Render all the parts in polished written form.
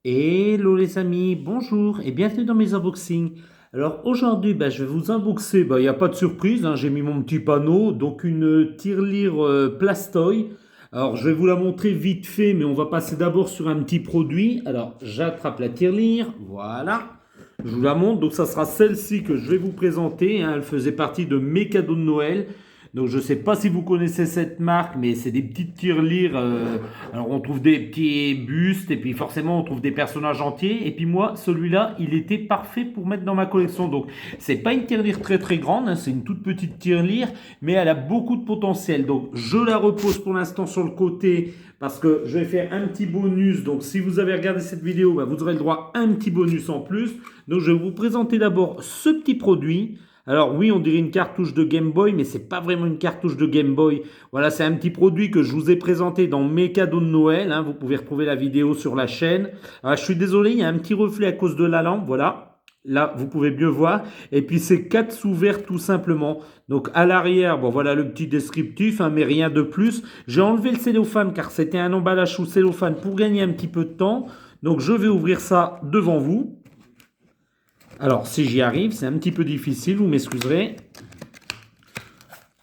Hello les amis, bonjour et bienvenue dans mes unboxings. Alors aujourd'hui, je vais vous unboxer, il n'y a pas de surprise, hein, j'ai mis mon petit panneau, donc une tirelire Plastoy. Alors je vais vous la montrer vite fait, mais on va passer d'abord sur un petit produit. Alors j'attrape la tirelire, voilà, je vous la montre, donc ça sera celle-ci que je vais vous présenter, hein. Elle faisait partie de mes cadeaux de Noël. Donc je ne sais pas si vous connaissez cette marque, mais c'est des petites tirelires. Alors on trouve des petits bustes et puis forcément on trouve des personnages entiers. Et puis moi, celui-là, il était parfait pour mettre dans ma collection. Donc c'est pas une tirelire très très grande, hein, c'est une toute petite tirelire, mais elle a beaucoup de potentiel. Donc je la repose pour l'instant sur le côté parce que je vais faire un petit bonus. Donc si vous avez regardé cette vidéo, vous aurez le droit à un petit bonus en plus. Donc je vais vous présenter d'abord ce petit produit. Alors oui, on dirait une cartouche de Game Boy, mais c'est pas vraiment une cartouche de Game Boy. Voilà, c'est un petit produit que je vous ai présenté dans mes cadeaux de Noël, hein. Vous pouvez retrouver la vidéo sur la chaîne. Alors, je suis désolé, il y a un petit reflet à cause de la lampe, voilà. Là, vous pouvez mieux voir. Et puis, c'est 4 sous-verts tout simplement. Donc, à l'arrière, bon, voilà le petit descriptif, hein, mais rien de plus. J'ai enlevé le cellophane car c'était un emballage sous cellophane pour gagner un petit peu de temps. Donc, je vais ouvrir ça devant vous. Alors, si j'y arrive, c'est un petit peu difficile, vous m'excuserez.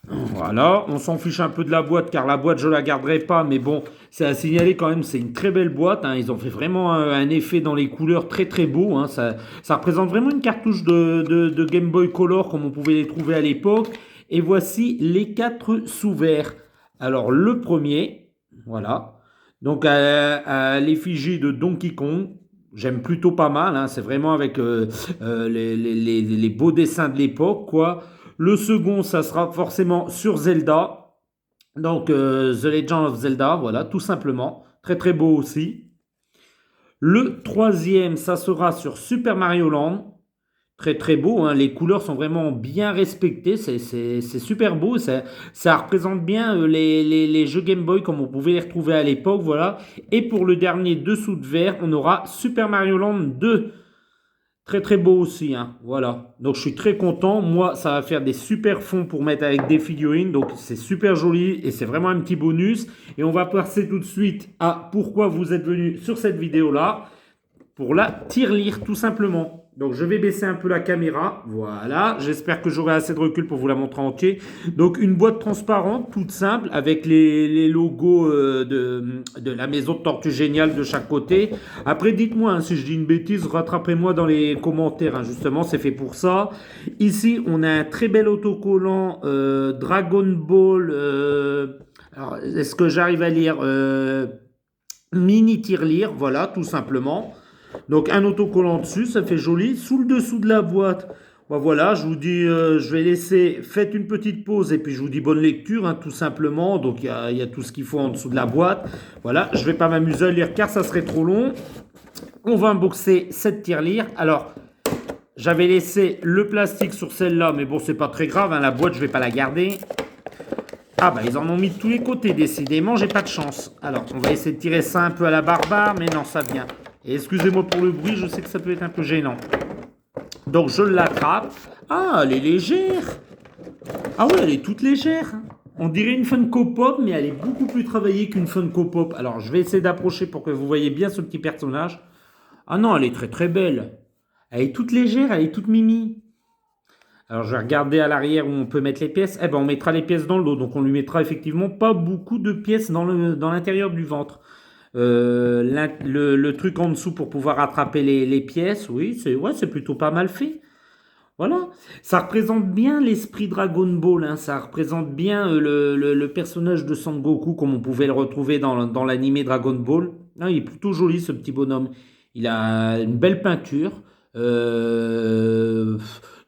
Voilà, on s'en fiche un peu de la boîte, car la boîte, je la garderai pas, mais bon, c'est à signaler quand même, c'est une très belle boîte, hein. Ils ont fait vraiment un effet dans les couleurs très très beau, hein. Ça représente vraiment une cartouche de Game Boy Color, comme on pouvait les trouver à l'époque. Et voici les 4 sous-verts. Alors, le premier, voilà. Donc, à l'effigie de Donkey Kong. J'aime plutôt pas mal, hein. C'est vraiment avec les beaux dessins de l'époque, quoi. Le second, ça sera forcément sur Zelda. Donc, The Legend of Zelda, voilà, tout simplement. Très très beau aussi. Le troisième, ça sera sur Super Mario Land. Très très beau, hein. Les couleurs sont vraiment bien respectées, c'est super beau, ça représente bien les jeux Game Boy comme on pouvait les retrouver à l'époque, voilà. Et pour le dernier dessous de verre, on aura Super Mario Land 2. Très très beau aussi, hein. Voilà. Donc je suis très content. Moi, ça va faire des super fonds pour mettre avec des figurines. Donc c'est super joli et c'est vraiment un petit bonus. Et on va passer tout de suite à pourquoi vous êtes venu sur cette vidéo-là. Pour la tirelire, tout simplement. Donc je vais baisser un peu la caméra. Voilà. J'espère que j'aurai assez de recul pour vous la montrer entier. Donc une boîte transparente, toute simple, avec les logos de la maison de Tortue Géniale de chaque côté. Après, dites-moi, hein, si je dis une bêtise, rattrapez-moi dans les commentaires, hein. Justement, c'est fait pour ça. Ici, on a un très bel autocollant Dragon Ball. Alors, est-ce que j'arrive à lire mini tirelire, voilà, tout simplement. Donc un autocollant dessus, ça fait joli. Sous le dessous de la boîte, voilà, je vous dis, je vais laisser, faites une petite pause et puis je vous dis bonne lecture, hein, tout simplement. Donc il y a tout ce qu'il faut en dessous de la boîte. Voilà, je ne vais pas m'amuser à lire car ça serait trop long. On va unboxer cette tirelire. Alors, j'avais laissé le plastique sur celle-là, mais bon, c'est pas très grave, hein, la boîte, je ne vais pas la garder. Ah ils en ont mis de tous les côtés, décidément, j'ai pas de chance. Alors, on va essayer de tirer ça un peu à la barbare, mais non, ça vient. Et excusez-moi pour le bruit, je sais que ça peut être un peu gênant. Donc, je l'attrape. Ah, elle est légère. Ah oui, elle est toute légère. On dirait une Funko Pop, mais elle est beaucoup plus travaillée qu'une Funko Pop. Alors, je vais essayer d'approcher pour que vous voyez bien ce petit personnage. Ah non, elle est très très belle. Elle est toute légère, elle est toute mimi. Alors, je vais regarder à l'arrière où on peut mettre les pièces. Eh ben, on mettra les pièces dans le dos. Donc, on lui mettra effectivement pas beaucoup de pièces dans l'intérieur du ventre. Le truc en dessous pour pouvoir attraper les pièces, oui, c'est plutôt pas mal fait. Voilà. Ça représente bien l'esprit Dragon Ball, hein. Ça représente bien le personnage de Son Goku comme on pouvait le retrouver dans l'animé Dragon Ball. Non, il est plutôt joli ce petit bonhomme. Il a une belle peinture. Euh,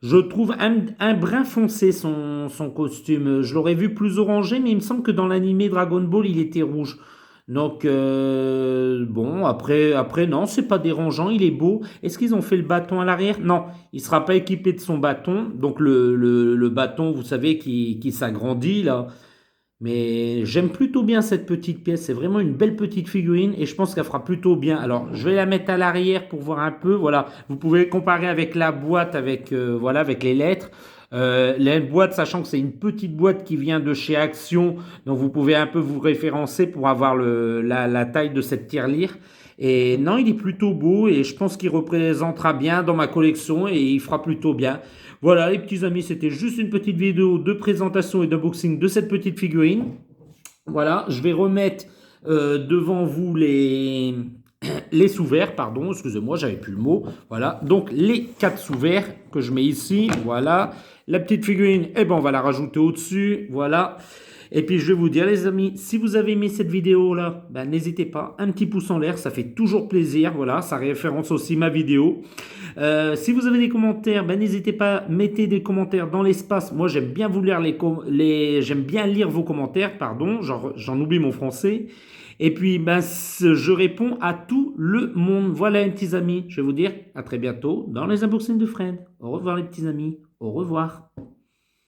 je trouve un brin foncé son costume. Je l'aurais vu plus orangé, mais il me semble que dans l'animé Dragon Ball, il était rouge. Donc, bon, après non, c'est pas dérangeant, il est beau. Est-ce qu'ils ont fait le bâton à l'arrière? Non, il sera pas équipé de son bâton. Donc, le bâton, vous savez, qui s'agrandit là. Mais j'aime plutôt bien cette petite pièce. C'est vraiment une belle petite figurine et je pense qu'elle fera plutôt bien. Alors, je vais la mettre à l'arrière pour voir un peu. Voilà, vous pouvez comparer avec la boîte, voilà, avec les lettres. La boîte, sachant que c'est une petite boîte qui vient de chez Action, donc vous pouvez un peu vous référencer pour avoir la taille de cette tirelire. Et non, il est plutôt beau et je pense qu'il représentera bien dans ma collection et il fera plutôt bien. Voilà les petits amis, c'était juste une petite vidéo de présentation et d'unboxing de cette petite figurine. Voilà, je vais remettre devant vous les sous-verts, pardon, excusez-moi, j'avais plus le mot. Voilà, donc les 4 sous-verts que je mets ici, voilà. La petite figurine, eh ben, on va la rajouter au-dessus, voilà. Et puis je vais vous dire les amis, si vous avez aimé cette vidéo là, ben, n'hésitez pas, un petit pouce en l'air, ça fait toujours plaisir, voilà, ça référence aussi ma vidéo. Si vous avez des commentaires, ben, n'hésitez pas, mettez des commentaires dans l'espace. Moi j'aime bien vous lire j'aime bien lire vos commentaires, pardon, j'en oublie mon français. Et puis ben, je réponds à tout le monde. Voilà les petits amis, je vais vous dire à très bientôt dans les unboxings de Fred. Au revoir les petits amis, au revoir.